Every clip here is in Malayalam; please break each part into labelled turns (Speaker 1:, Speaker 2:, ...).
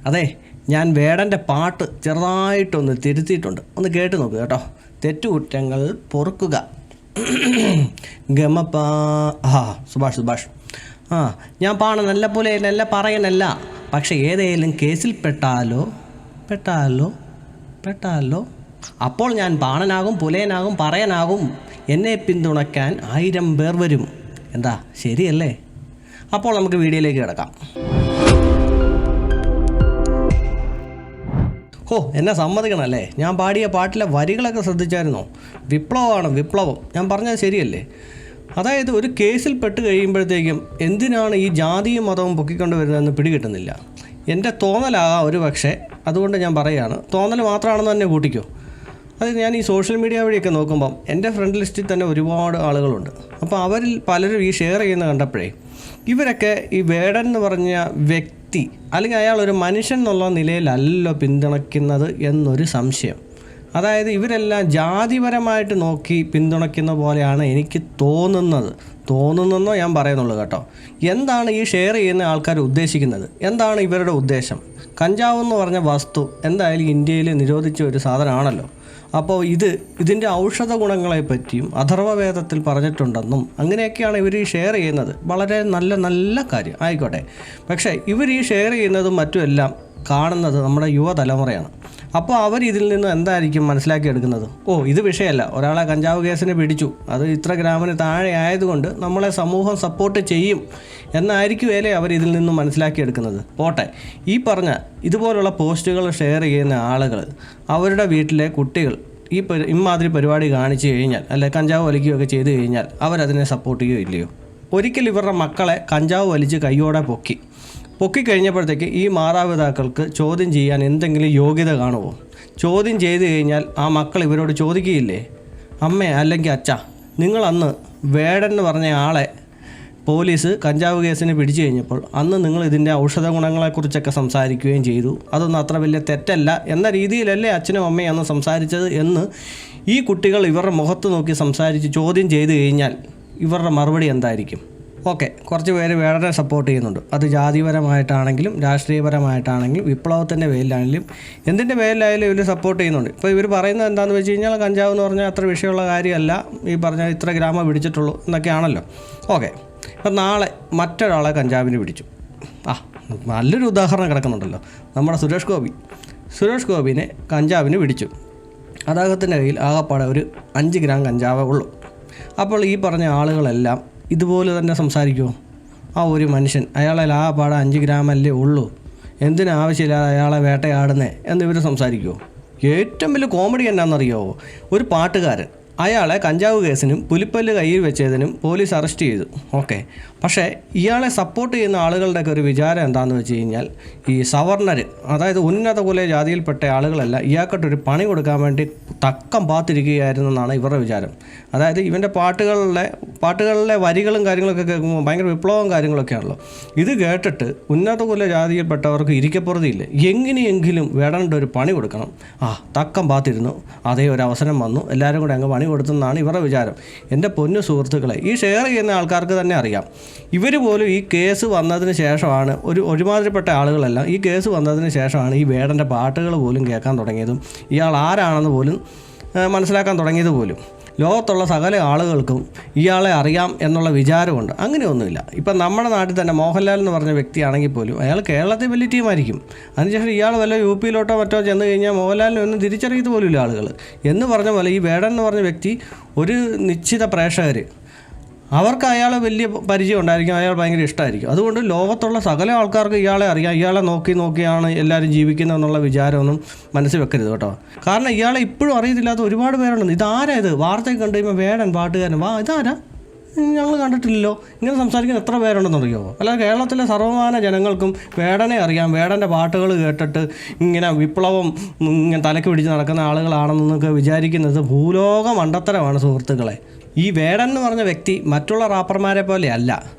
Speaker 1: അതെ, ഞാൻ വേടൻ്റെ പാട്ട് ചെറുതായിട്ടൊന്ന് തിരുത്തിയിട്ടുണ്ട്. ഒന്ന് കേട്ട് നോക്കുക കേട്ടോ. തെറ്റുകുറ്റങ്ങൾ പൊറുക്കുക. ഗമപ്പാ സുഭാഷ് ഞാൻ പാണ നല്ല പോലെ നല്ല പറയനല്ല. പക്ഷെ ഏതെങ്കിലും കേസിൽ പെട്ടാലോ അപ്പോൾ ഞാൻ പാണനാകും, പുലയനാകും, പറയനാകും. എന്നെ പിന്തുണയ്ക്കാൻ 1000 പേർ വരും. എന്താ ശരിയല്ലേ? അപ്പോൾ നമുക്ക് വീഡിയോയിലേക്ക് കിടക്കാം. എന്നെ സമ്മതിക്കണമല്ലേ? ഞാൻ പാടിയ പാട്ടിലെ വരികളൊക്കെ ശ്രദ്ധിച്ചായിരുന്നോ? വിപ്ലവം. ഞാൻ പറഞ്ഞത് ശരിയല്ലേ? അതായത് ഒരു കേസിൽ പെട്ട് കഴിയുമ്പോഴത്തേക്കും എന്തിനാണ് ഈ ജാതിയും മതവും പൊക്കിക്കൊണ്ട് വരുന്നതെന്ന് പിടികിട്ടുന്നില്ല. എൻ്റെ തോന്നലാകാം ഒരു പക്ഷേ. അതുകൊണ്ട് ഞാൻ പറയുകയാണ്, തോന്നൽ മാത്രമാണെന്ന് തന്നെ കൂട്ടിക്കോ. അത് ഞാൻ ഈ സോഷ്യൽ മീഡിയ വഴിയൊക്കെ നോക്കുമ്പം എൻ്റെ ഫ്രണ്ട് ലിസ്റ്റിൽ തന്നെ ഒരുപാട് ആളുകളുണ്ട്. അപ്പോൾ അവരിൽ പലരും ഈ ഷെയർ ചെയ്യുന്ന കണ്ടപ്പോഴേ ഇവരൊക്കെ ഈ വേടൻ എന്ന് പറഞ്ഞ വ്യക്തി അല്ലെങ്കിൽ അയാൾ ഒരു മനുഷ്യൻ എന്നുള്ള നിലയിലല്ലോ പിന്തുണയ്ക്കുന്നത് എന്നൊരു സംശയം. അതായത് ഇവരെല്ലാം ജാതിപരമായിട്ട് നോക്കി പിന്തുണയ്ക്കുന്ന പോലെയാണ് എനിക്ക് തോന്നുന്നതെന്നോ ഞാൻ പറയുന്നുള്ളൂ കേട്ടോ. എന്താണ് ഈ ഷെയർ ചെയ്യുന്ന ആൾക്കാർ ഉദ്ദേശിക്കുന്നത്? എന്താണ് ഇവരുടെ ഉദ്ദേശം? കഞ്ചാവ് എന്ന് പറഞ്ഞ വസ്തു എന്തായാലും ഇന്ത്യയിൽ നിരോധിച്ച ഒരു സാധനമാണല്ലോ. അപ്പോൾ ഇതിൻ്റെ ഔഷധ ഗുണങ്ങളെപ്പറ്റിയും അഥർവവേദത്തിൽ പറഞ്ഞിട്ടുണ്ടെന്നും അങ്ങനെയൊക്കെയാണ് ഇവർ ഈ ഷെയർ ചെയ്യുന്നത്. വളരെ നല്ല കാര്യം ആയിക്കോട്ടെ. പക്ഷേ ഇവർ ഈ ഷെയർ ചെയ്യുന്നതും മറ്റുമെല്ലാം കാണുന്നത് നമ്മുടെ യുവതലമുറയാണ്. അപ്പോൾ അവർ ഇതിൽ നിന്ന് എന്തായിരിക്കും മനസ്സിലാക്കിയെടുക്കുന്നത്? ഇത് വിഷയമല്ല, ഒരാളെ കഞ്ചാവ് കേസിന് പിടിച്ചു, അത് ഇത്ര ഗ്രാമിന് താഴെ ആയതുകൊണ്ട് നമ്മളെ സമൂഹം സപ്പോർട്ട് ചെയ്യും എന്നായിരിക്കുമല്ലേ അവർ ഇതിൽ നിന്നും മനസ്സിലാക്കിയെടുക്കുന്നത്. പോട്ടെ, ഈ പറഞ്ഞ ഇതുപോലുള്ള പോസ്റ്റുകൾ ഷെയർ ചെയ്യുന്ന ആളുകൾ അവരുടെ വീട്ടിലെ കുട്ടികൾ ഇമാതിരി പരിപാടി കാണിച്ചു കഴിഞ്ഞാൽ, അല്ലെ കഞ്ചാവ് വലിക്കുകയൊക്കെ ചെയ്തു കഴിഞ്ഞാൽ അവരതിനെ സപ്പോർട്ട് ചെയ്യുകയോ ഇല്ലയോ? ഒരിക്കൽ ഇവരുടെ മക്കളെ കഞ്ചാവ് വലിച്ച് കൈയോടെ പൊക്കിക്കഴിഞ്ഞപ്പോഴത്തേക്ക് ഈ മാതാപിതാക്കൾക്ക് ചോദ്യം ചെയ്യാൻ എന്തെങ്കിലും യോഗ്യത കാണുമോ? ചോദ്യം ചെയ്തു കഴിഞ്ഞാൽ ആ മക്കൾ ഇവരോട് ചോദിക്കുകയില്ലേ, അമ്മേ അല്ലെങ്കിൽ അച്ഛാ, നിങ്ങളന്ന് വേടൻ എന്ന് പറഞ്ഞ ആളെ പോലീസ് കഞ്ചാവ് കേസിന് പിടിച്ചു കഴിഞ്ഞപ്പോൾ അന്ന് നിങ്ങൾ ഇതിൻ്റെ ഔഷധ ഗുണങ്ങളെക്കുറിച്ചൊക്കെ സംസാരിക്കുകയും ചെയ്തു, അതൊന്നും അത്ര വലിയ തെറ്റല്ല എന്ന രീതിയിലല്ലേ അച്ഛനും അമ്മയും അന്ന് സംസാരിച്ചത് എന്ന് ഈ കുട്ടികൾ ഇവരുടെ മുഖത്ത് നോക്കി സംസാരിച്ച് ചോദ്യം ചെയ്തു കഴിഞ്ഞാൽ ഇവരുടെ മറുപടി എന്തായിരിക്കും? കുറച്ച് പേര് വേടനെ സപ്പോർട്ട് ചെയ്യുന്നുണ്ട്. അത് ജാതിപരമായിട്ടാണെങ്കിലും രാഷ്ട്രീയപരമായിട്ടാണെങ്കിലും വിപ്ലവത്തിൻ്റെ പേരിലാണെങ്കിലും എന്തിൻ്റെ പേരിലായാലും ഇവർ സപ്പോർട്ട് ചെയ്യുന്നുണ്ട്. ഇപ്പോൾ ഇവർ പറയുന്നത് എന്താണെന്ന് വെച്ച് കഴിഞ്ഞാൽ കഞ്ചാവ് എന്ന് പറഞ്ഞാൽ അത്ര വിഷയമുള്ള കാര്യമല്ല, ഈ പറഞ്ഞാൽ ഇത്ര ഗ്രാമം പിടിച്ചിട്ടുള്ളൂ എന്നൊക്കെയാണല്ലോ. ഇപ്പം നാളെ മറ്റൊരാളെ കഞ്ചാവിന് പിടിച്ചു. നല്ലൊരു ഉദാഹരണം കിടക്കുന്നുണ്ടല്ലോ, നമ്മുടെ സുരേഷ് ഗോപിനെ കഞ്ചാവിന് പിടിച്ചു. അദ്ദേഹത്തിൻ്റെ കയ്യിൽ ആകെപ്പാടെ ഒരു 5 ഗ്രാം കഞ്ചാവേ ഉള്ളൂ. അപ്പോൾ ഈ പറഞ്ഞ ആളുകളെല്ലാം ഇതുപോലെ തന്നെ സംസാരിക്കുമോ? ഒരു മനുഷ്യൻ, അയാളെ ആകെപ്പാടെ 5 ഗ്രാമല്ലേ ഉള്ളൂ, എന്തിനാവശ്യമില്ലാതെ അയാളെ വേട്ടയാടുന്നേ എന്നിവർ സംസാരിക്കുമോ? ഏറ്റവും വലിയ കോമഡി എന്നാണെന്നറിയാമോ? ഒരു പാട്ടുകാരൻ, അയാളെ കഞ്ചാവ് കേസിനും പുലിപ്പല്ല് കയ്യിൽ വെച്ചതിനും പോലീസ് അറസ്റ്റ് ചെയ്തു. പക്ഷേ ഇയാളെ സപ്പോർട്ട് ചെയ്യുന്ന ആളുകളുടെയൊക്കെ ഒരു വിചാരം എന്താണെന്ന് വെച്ച് കഴിഞ്ഞാൽ ഈ സവർണർ, അതായത് ഉന്നത കുല ജാതിയിൽപ്പെട്ട ആളുകളെല്ലാം ഇയാൾക്കൊട്ടൊരു പണി കൊടുക്കാൻ വേണ്ടി തക്കം പാത്തിരിക്കുകയായിരുന്നു എന്നാണ് ഇവരുടെ വിചാരം. അതായത് ഇവൻ്റെ പാട്ടുകളിലെ വരികളും കാര്യങ്ങളൊക്കെ കേൾക്കുമ്പോൾ ഭയങ്കര വിപ്ലവവും കാര്യങ്ങളൊക്കെയാണല്ലോ. ഇത് കേട്ടിട്ട് ഉന്നത കുല ജാതിയിൽപ്പെട്ടവർക്ക് ഇരിക്കപ്പുറതിയില്ല, എങ്ങനെയെങ്കിലും വേടേണ്ട ഒരു പണി കൊടുക്കണം. തക്കം പാത്തിരുന്നു, അതേ ഒരു അവസരം വന്നു, എല്ലാവരും കൂടെ അങ്ങ് പണി കൊടുത്തെന്നാണ് ഇവരുടെ വിചാരം. എൻ്റെ പൊന്നു സുഹൃത്തുക്കളെ, ഈ ഷെയർ ചെയ്യുന്ന ആൾക്കാർക്ക് തന്നെ അറിയാം, ഇവർ പോലും ഈ കേസ് വന്നതിന് ശേഷമാണ്, ഒരുമാതിരിപ്പെട്ട ആളുകളെല്ലാം ഈ കേസ് വന്നതിന് ശേഷമാണ് ഈ വേടൻ്റെ പാട്ടുകൾ പോലും കേൾക്കാൻ തുടങ്ങിയതും ഇയാൾ ആരാണെന്ന് പോലും മനസ്സിലാക്കാൻ തുടങ്ങിയത് പോലും. ലോകത്തുള്ള സകല ആളുകൾക്കും ഇയാളെ അറിയാം എന്നുള്ള വിചാരമുണ്ട്. അങ്ങനെയൊന്നുമില്ല. ഇപ്പം നമ്മുടെ നാട്ടിൽ തന്നെ മോഹൻലാൽ എന്ന് പറഞ്ഞ വ്യക്തിയാണെങ്കിൽ പോലും അയാൾ കേരളത്തിൽ വലിയ ടീമായിരിക്കും. അതിനുശേഷം ഇയാൾ വല്ല UP-ലോട്ടോ മറ്റോ ചെന്ന് കഴിഞ്ഞാൽ മോഹൻലാലിനെ ഒന്നും തിരിച്ചറിയത് പോലുമില്ല ആളുകൾ. എന്ന് പറഞ്ഞ പോലെ ഈ വേടൻ എന്ന് പറഞ്ഞ വ്യക്തി ഒരു നിശ്ചിത പ്രേക്ഷകർ, അവർക്ക് അയാളെ വലിയ പരിചയം ഉണ്ടായിരിക്കും, അയാൾ ഭയങ്കര ഇഷ്ടമായിരിക്കും. അതുകൊണ്ട് ലോകത്തുള്ള സകല ആൾക്കാർക്ക് ഇയാളെ അറിയാം. ഇയാളെ നോക്കിയാണ് എല്ലാവരും ജീവിക്കുന്നതെന്നുള്ള വിചാരമൊന്നും മനസ്സിൽ വെക്കരുത് കേട്ടോ. കാരണം ഇയാളെ ഇപ്പോഴും അറിയത്തില്ലാത്ത ഒരുപാട് പേരുണ്ട്. ഇതാരാ ഇത്? വാർത്തയിൽ കണ്ടു കഴിയുമ്പോൾ വേടൻ പാട്ടുകാരൻ, ഇതാരാ, ഞങ്ങൾ കണ്ടിട്ടില്ലല്ലോ, ഇങ്ങനെ സംസാരിക്കുന്ന എത്ര പേരുണ്ടെന്നറിയോ? അല്ലാതെ കേരളത്തിലെ സർവ്വമാന ജനങ്ങൾക്കും വേടനെ അറിയാം. വേടൻ്റെ പാട്ടുകൾ കേട്ടിട്ട് ഇങ്ങനെ വിപ്ലവം ഇങ്ങനെ തലയ്ക്ക് പിടിച്ച് നടക്കുന്ന ആളുകളാണെന്നൊക്കെ വിചാരിക്കുന്നത് ഭൂലോക മണ്ടത്തരമാണ് സുഹൃത്തുക്കളെ. ഈ വേടൻ എന്ന് പറഞ്ഞ വ്യക്തി മറ്റുള്ള റാപ്പർമാരെ പോലെ അല്ല.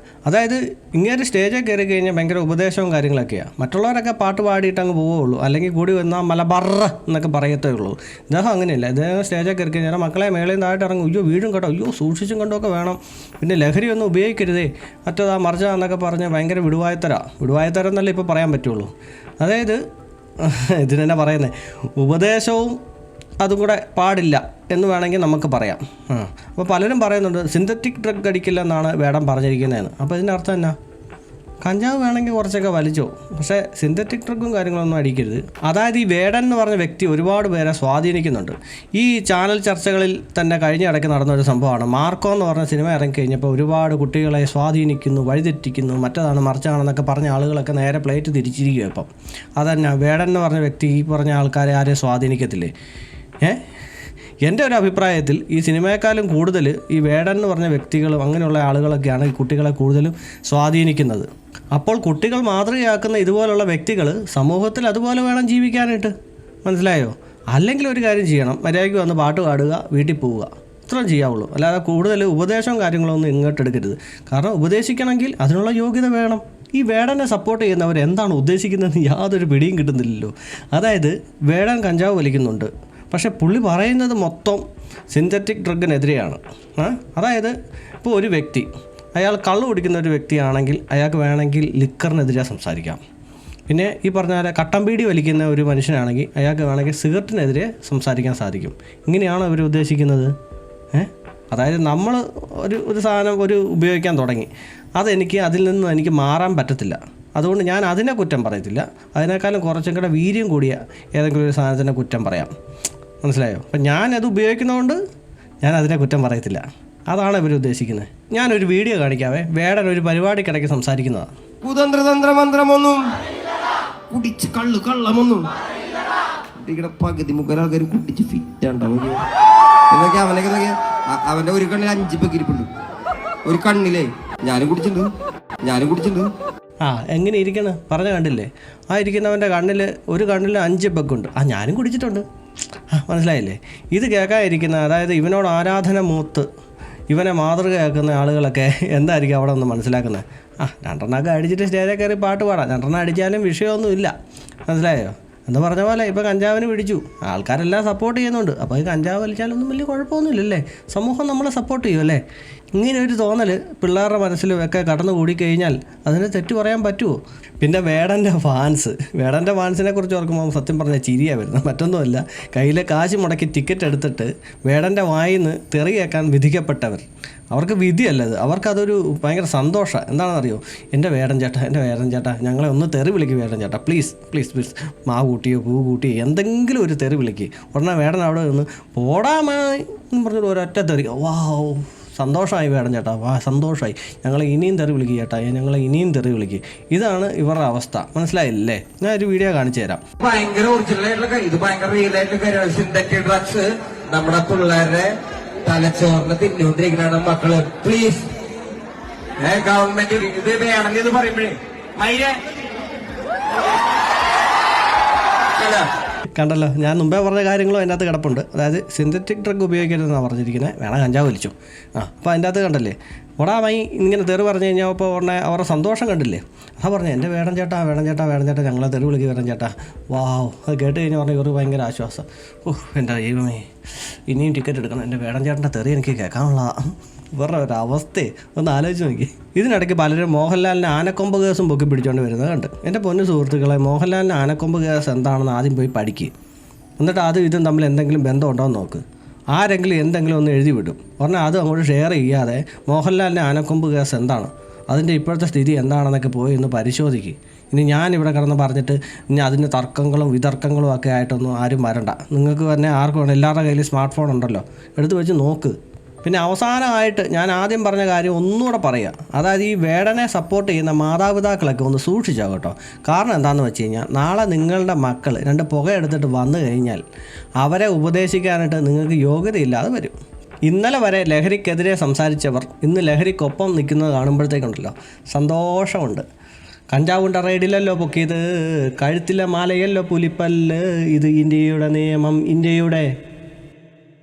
Speaker 1: അതായത് ഇങ്ങനെ സ്റ്റേജിൽ കയറി കഴിഞ്ഞാൽ ഭയങ്കര ഉപദേശവും കാര്യങ്ങളൊക്കെയാണ്. മറ്റുള്ളവരൊക്കെ പാട്ട് പാടിയിട്ട് അങ്ങ് പോവുള്ളൂ, അല്ലെങ്കിൽ കൂടി വന്നാൽ മലബറ എന്നൊക്കെ പറയത്തേ ഉള്ളൂ. ഇദ്ദേഹം അങ്ങനെയല്ല. ഇദ്ദേഹം സ്റ്റേജിൽ കയറി കഴിഞ്ഞാൽ മക്കളെ മേളയിൽ താഴെ ഇറങ്ങും, അയ്യോ വീഴും കേട്ടോ, അയ്യോ സൂക്ഷിച്ചും കണ്ടൊക്കെ വേണം, പിന്നെ ലഹരി ഒന്നും ഉപയോഗിക്കരുതേ, മറ്റേതാ മറിച്ച എന്നൊക്കെ പറഞ്ഞ് ഭയങ്കര വിടുവായത്തരം എന്നല്ലേ ഇപ്പോൾ പറയാൻ പറ്റുള്ളൂ. അതായത് ഇതിനെന്നെ പറയുന്നത് ഉപദേശവും അതും കൂടെ പാടില്ല എന്ന് വേണമെങ്കിൽ നമുക്ക് പറയാം. അപ്പോൾ പലരും പറയുന്നുണ്ട് സിന്തറ്റിക് ഡ്രഗ് അടിക്കില്ല എന്നാണ് വേടൻ പറഞ്ഞിരിക്കുന്നതെന്ന്. അപ്പോൾ ഇതിൻ്റെ അർത്ഥം എന്നാ? കഞ്ചാവ് വേണമെങ്കിൽ കുറച്ചൊക്കെ വലിച്ചോ, പക്ഷേ സിന്തറ്റിക് ഡ്രഗും കാര്യങ്ങളൊന്നും അടിക്കരുത്. അതായത് ഈ വേടൻ എന്ന് പറഞ്ഞ വ്യക്തി ഒരുപാട് പേരെ സ്വാധീനിക്കുന്നുണ്ട്. ഈ ചാനൽ ചർച്ചകളിൽ തന്നെ കഴിഞ്ഞ ഇടയ്ക്ക് നടന്നൊരു സംഭവമാണ്. മാർക്കോ എന്ന് പറഞ്ഞ സിനിമ ഇറങ്ങിക്കഴിഞ്ഞപ്പോൾ ഒരുപാട് കുട്ടികളെ സ്വാധീനിക്കുന്നു, വഴിതെറ്റിക്കുന്നു, മറ്റേതാണ് മറിച്ചാണെന്നൊക്കെ പറഞ്ഞ ആളുകളൊക്കെ നേരെ പ്ലേറ്റ് തിരിച്ചിരിക്കുക. ഇപ്പം അതന്നെ വേടൻ എന്ന് പറഞ്ഞ വ്യക്തി ഈ പറഞ്ഞ ആൾക്കാരെ ആരെയും സ്വാധീനിക്കത്തില്ലേ? എൻ്റെ ഒരു അഭിപ്രായത്തിൽ ഈ സിനിമയെക്കാളും കൂടുതൽ ഈ വേടൻ എന്ന് പറഞ്ഞ വ്യക്തികളും അങ്ങനെയുള്ള ആളുകളൊക്കെയാണ് ഈ കുട്ടികളെ കൂടുതലും സ്വാധീനിക്കുന്നത്. അപ്പോൾ കുട്ടികൾ മാതൃകയാക്കുന്ന ഇതുപോലുള്ള വ്യക്തികൾ സമൂഹത്തിൽ അതുപോലെ വേണം ജീവിക്കാനായിട്ട്, മനസ്സിലായോ? അല്ലെങ്കിൽ ഒരു കാര്യം ചെയ്യണം, മര്യാദയ്ക്ക് വന്ന് പാട്ട് പാടുക, വീട്ടിൽ പോവുക, ഇത്രയും ചെയ്യാവുള്ളൂ. അല്ലാതെ കൂടുതൽ ഉപദേശവും കാര്യങ്ങളൊന്നും ഇങ്ങോട്ട് എടുക്കരുത്. കാരണം ഉപദേശിക്കണമെങ്കിൽ അതിനുള്ള യോഗ്യത വേണം. ഈ വേടനെ സപ്പോർട്ട് ചെയ്യുന്നവർ എന്താണ് ഉദ്ദേശിക്കുന്നതെന്ന് യാതൊരു പിടിയും കിട്ടുന്നില്ലല്ലോ. അതായത് വേടൻ കഞ്ചാവ് വലിക്കുന്നുണ്ട്, പക്ഷേ പുള്ളി പറയുന്നത് മൊത്തം സിന്തറ്റിക് ഡ്രഗിനെതിരെയാണ്. അതായത് ഇപ്പോൾ ഒരു വ്യക്തി അയാൾ കള്ള് കുടിക്കുന്ന ഒരു വ്യക്തിയാണെങ്കിൽ അയാൾക്ക് വേണമെങ്കിൽ ലിക്കറിനെതിരെ സംസാരിക്കാം. പിന്നെ ഈ പറഞ്ഞ പോലെ കട്ടൻ ബീഡി വലിക്കുന്ന ഒരു മനുഷ്യനാണെങ്കിൽ അയാൾക്ക് വേണമെങ്കിൽ സിഗരറ്റിനെതിരെ സംസാരിക്കാൻ സാധിക്കും. ഇങ്ങനെയാണോ ഇവർ ഉദ്ദേശിക്കുന്നത്? അതായത് നമ്മൾ ഒരു സാധനം ഉപയോഗിക്കാൻ തുടങ്ങി, അതിൽ നിന്ന് എനിക്ക് മാറാൻ പറ്റത്തില്ല. അതുകൊണ്ട് ഞാൻ അതിനെ കുറ്റം പറയത്തില്ല, അതിനേക്കാളും കുറച്ചും കൂടെ വീര്യം കൂടിയ ഏതെങ്കിലും ഒരു സാധനത്തിനെ കുറ്റം പറയാം. മനസ്സിലായോ? അപ്പം ഞാനത് ഉപയോഗിക്കുന്നതുകൊണ്ട് ഞാൻ അതിനെ കുറ്റം പറയത്തില്ല. അതാണ് ഇവർ ഉദ്ദേശിക്കുന്നത്. ഞാനൊരു വീഡിയോ കാണിക്കാവേ. വേടൻ ഒരു പരിപാടിക്കിടയ്ക്ക് സംസാരിക്കുന്നതാണ്.
Speaker 2: കുതന്ത്രതന്ത്രമന്ത്രമൊന്നും കുടിച്ച് കള്ളമൊന്നും ഇവിടെ പകുതി മുക്കാൽ ആൾക്കാർ കുടിച്ച് ഫിറ്റാണ്ടാവും. എന്നൊക്കെ അവന്റെ ഒരു കണ്ണിൽ 5 പെക്കിരിപ്പുണ്ട്, ഒരു കണ്ണിലേ ഞാനും കുടിച്ചിട്ടുണ്ട്.
Speaker 1: എങ്ങനെ ഇരിക്കണം പറഞ്ഞ കണ്ടില്ലേ? ഇരിക്കുന്നവൻ്റെ ഒരു കണ്ണിൽ 5 പെക്കുണ്ട്. ഞാനും കുടിച്ചിട്ടുണ്ട്. മനസ്സിലായില്ലേ? ഇത് കേൾക്കാതിരിക്കുന്ന, അതായത് ഇവനോട് ആരാധന മൂത്ത് ഇവനെ മാതൃകയാക്കുന്ന ആളുകളൊക്കെ എന്തായിരിക്കും അവിടെ ഒന്ന് മനസ്സിലാക്കുന്നത്? 2 അടിച്ചിട്ട് സ്റ്റേജിൽ കയറി പാട്ട് പാടാം, 2 അടിച്ചാലും വിഷയമൊന്നുമില്ല. മനസ്സിലായോ? എന്ന് പറഞ്ഞ പോലെ ഇപ്പോൾ കഞ്ചാവിന് പിടിച്ചു, ആൾക്കാരെല്ലാം സപ്പോർട്ട് ചെയ്യുന്നുണ്ട്. അപ്പോൾ ഈ കഞ്ചാവ് വലിച്ചാലൊന്നും വലിയ കുഴപ്പമൊന്നുമില്ലല്ലേ? സമൂഹം നമ്മളെ സപ്പോർട്ട് ചെയ്യും അല്ലേ? ഇങ്ങനെ ഒരു തോന്നൽ പിള്ളേരുടെ മനസ്സിലും ഒക്കെ കടന്നു കൂടിക്കഴിഞ്ഞാൽ അതിന് തെറ്റ് പറയാൻ പറ്റുമോ? പിന്നെ വേടൻ്റെ ഫാൻസിനെ കുറിച്ച് ഓർക്കുമ്പോൾ സത്യം പറഞ്ഞാൽ ചിരിയാണ് വരുന്നത്. മറ്റൊന്നുമല്ല, കയ്യിലെ കാശ് മുടക്കി ടിക്കറ്റ് എടുത്തിട്ട് വേടൻ്റെ വായിൽ നിന്ന് തെറി കേൾക്കാൻ വിധിക്കപ്പെട്ടവർ. അവർക്ക് വിധിയല്ലത്, അവർക്കതൊരു ഭയങ്കര സന്തോഷമാണ്. എന്താണെന്നറിയോ? എൻ്റെ വേടൻ ചേട്ടാ ഞങ്ങളെ ഒന്ന് തെറി വിളിക്കും വേടൻ ചേട്ടാ, പ്ലീസ് മാ കൂട്ടിയോ പൂ കൂട്ടിയോ എന്തെങ്കിലും ഒരു തെറി വിളിക്കുക. ഉടനെ വേടൻ അവിടെ നിന്ന് പോടാമായി എന്ന് പറഞ്ഞിട്ട് ഒരൊറ്റ തെറി. വാവ്, സന്തോഷമായി വേടൻ ചേട്ടാ, സന്തോഷമായി, ഞങ്ങളെ ഇനിയും തെറി വിളിക്കുക ചേട്ടാ, ഞങ്ങളെ ഇനിയും തെറി വിളിക്കുക. ഇതാണ് ഇവരുടെ അവസ്ഥ. മനസ്സിലായില്ലേ? ഞാൻ ഒരു വീഡിയോ കാണിച്ചു തരാം.
Speaker 3: ഭയങ്കര ഒറിജിനലായിട്ടുള്ള ഇത് ഭയങ്കര റിയൽ ആയിട്ടുള്ള സിന്തറ്റിക് ഡ്രഗ്സ് നമ്മുടെ പിള്ളേരുടെ തലച്ചോറിന് തിന്നോണ്ടിരിക്കണ മക്കള്. പ്ലീസ് ഗവൺമെന്റ് ഇത് വേണമെങ്കിൽ ഇത് പറയുമ്പോഴേ
Speaker 1: കണ്ടല്ലോ, ഞാൻ മുമ്പേ പറഞ്ഞ കാര്യങ്ങളും അതിൻ്റെ അകത്ത് കിടപ്പുണ്ട്. അതായത് സിന്തറ്റിക് ഡ്രഗ് ഉപയോഗിക്കരുതെന്നാണ് പറഞ്ഞിരിക്കുന്നത്, വേണം കഞ്ചാവ് വലിച്ചു. അപ്പോൾ അതിൻ്റെ അകത്ത് കണ്ടല്ലേ, ഒടാമായി ഇങ്ങനെ തെറി പറഞ്ഞു കഴിഞ്ഞാൽ അപ്പോൾ ഉടനെ അവരുടെ സന്തോഷം കണ്ടില്ലേ? പറഞ്ഞു എൻ്റെ വേടൻ ചേട്ടാ ഞങ്ങളെ തെറി വിളിക്കുക വേടൻ ചേട്ടാ. വാവ്, അത് കേട്ട് കഴിഞ്ഞാൽ പറഞ്ഞാൽ ഇവർ ഭയങ്കര ആശ്വാസം. എൻ്റെ ദൈവമേ, ഇനിയും ടിക്കറ്റ് എടുക്കണം, എൻ്റെ വേടൻ ചേട്ടൻ്റെ തെറി എനിക്ക് കേൾക്കാനുള്ള ഇവരുടെ ഒരു അവസ്ഥയെ ഒന്ന് ആലോചിച്ച് നോക്കി. ഇതിനിടയ്ക്ക് പലരും മോഹൻലാലിൻ്റെ ആനക്കൊമ്പ് കേസും പൊക്കി പിടിച്ചുകൊണ്ട് വരുന്നത് കണ്ട്. എൻ്റെ പൊന്നു സുഹൃത്തുക്കളെ, മോഹൻലാലിൻ്റെ ആനക്കൊമ്പ് കേസ് എന്താണെന്ന് ആദ്യം പോയി പഠിക്കുക. എന്നിട്ട് ഇതും തമ്മിൽ എന്തെങ്കിലും ബന്ധമുണ്ടോ എന്ന് നോക്ക്. ആരെങ്കിലും എന്തെങ്കിലും ഒന്ന് എഴുതി വിടും, പറഞ്ഞാൽ അത് അങ്ങോട്ട് ഷെയർ ചെയ്യാതെ മോഹൻലാലിൻ്റെ ആനക്കൊമ്പ് കേസ് എന്താണ്, അതിൻ്റെ ഇപ്പോഴത്തെ സ്ഥിതി എന്താണെന്നൊക്കെ പോയി ഒന്ന് പരിശോധിക്കുക. ഇനി ഞാനിവിടെ കിടന്ന് പറഞ്ഞിട്ട് ഇനി അതിന് തർക്കങ്ങളും വിതർക്കങ്ങളും ഒക്കെ ആയിട്ടൊന്നും ആരും വരണ്ട. നിങ്ങൾക്ക് തന്നെ ആർക്കും വേണം, എല്ലാവരുടെ കയ്യിൽ സ്മാർട്ട് ഫോൺ ഉണ്ടല്ലോ, എടുത്ത് വെച്ച് നോക്ക്. പിന്നെ അവസാനമായിട്ട് ഞാൻ ആദ്യം പറഞ്ഞ കാര്യം ഒന്നുകൂടെ പറയുക. അതായത് ഈ വേടനെ സപ്പോർട്ട് ചെയ്യുന്ന മാതാപിതാക്കളൊക്കെ ഒന്ന് സൂക്ഷിച്ചോ കേട്ടോ. കാരണം എന്താണെന്ന് വെച്ച് കഴിഞ്ഞാൽ, നാളെ നിങ്ങളുടെ മക്കൾ 2 പുക എടുത്തിട്ട് വന്നു കഴിഞ്ഞാൽ അവരെ ഉപദേശിക്കാനായിട്ട് നിങ്ങൾക്ക് യോഗ്യതയില്ലാതെ വരും. ഇന്നലെ വരെ ലഹരിക്കെതിരെ സംസാരിച്ചവർ ഇന്ന് ലഹരിക്കൊപ്പം നിൽക്കുന്നത് കാണുമ്പോഴത്തേക്കുണ്ടല്ലോ സന്തോഷമുണ്ട്. കഞ്ചാവുണ്ട റൈഡിലല്ലോ പൊക്കിയത്, കഴുത്തിലെ മാലയല്ലോ പുലിപ്പല്ല്, ഇത് ഇന്ത്യയുടെ നിയമം, ഇന്ത്യയുടെ